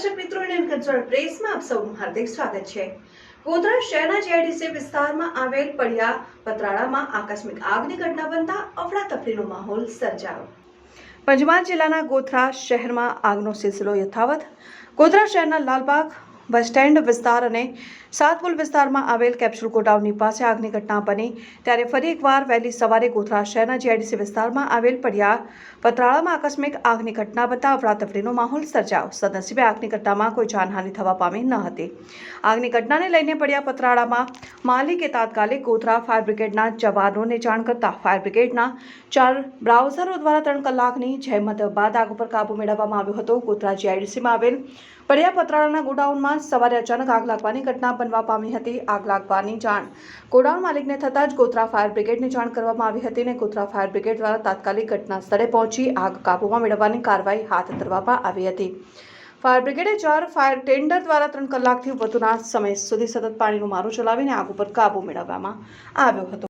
દર્શક મિત્રો અને કલ્ચરલ પ્રેસમાં આપ સૌનું હાર્દિક સ્વાગત છે। ગોધરા શહેરના જેઆઈડીસી વિસ્તારમાં આવેલ પડિયા પતરાળામાં આકસ્મિક આગની ઘટના બનતા અફડાતફડીનો માહોલ સર્જાયો। પંચમહાલ જિલ્લાના ગોધરા શહેરમાં આગનો સિલસિલો યથાવત। ગોધરા શહેરના લાલબાગ બસ સ્ટેન્ડ વિસ્તાર અને સાતપુલ વિસ્તારમાં આવેલ કેપ્સ્યુલ ગોડાઉનની પાસે આગની ઘટના બની ત્યારે ફરી એકવાર વહેલી સવારે ગોધરા શહેરના જેઆઈડીસી વિસ્તારમાં આવેલ પડિયા પતરાળામાં આકસ્મિક આગની ઘટના બનતા અફડાતફડીનો માહોલ સર્જાયો। સદનસીબે આગની ઘટનામાં કોઈ જાનહાનિ થવા પામી ન હતી। આગની ઘટનાને લઈને પડિયા પતરાળામાં માલિકે તાત્કાલિક ગોધરા ફાયર બ્રિગેડના જવાનોને જાણ કરતા ફાયર બ્રિગેડના 4 બ્રાઉઝરો દ્વારા 3 કલાકની જહેમત બાદ આગ ઉપર કાબુ મેળવવામાં આવ્યો હતો। ગોધરા જેઆઈડીસીમાં આવેલ પડિયા પતરાળાના ગોડાઉનમાં સવારે અચાનક આગ લાગવાની ઘટના બનવા પામી હતી। આગ લાગવાની જાણ ગોડાઉન માલિકને થતાં જ ગોધરા ફાયર બ્રિગેડને જાણ કરવામાં આવી હતી અને ગોધરા ફાયર બ્રિગેડ દ્વારા તાત્કાલિક ઘટના સ્થળે પહોંચી આગ કાબૂમાં મેળવવાની કાર્યવાહી હાથ ધરવામાં આવી હતી। ફાયર બ્રિગેડે 4 ફાયર ટેન્ડર દ્વારા 3 કલાકથી વધુના સમય સુધી સતત પાણીનો મારો ચલાવીને આગ ઉપર કાબુ મેળવવામાં આવ્યો હતો।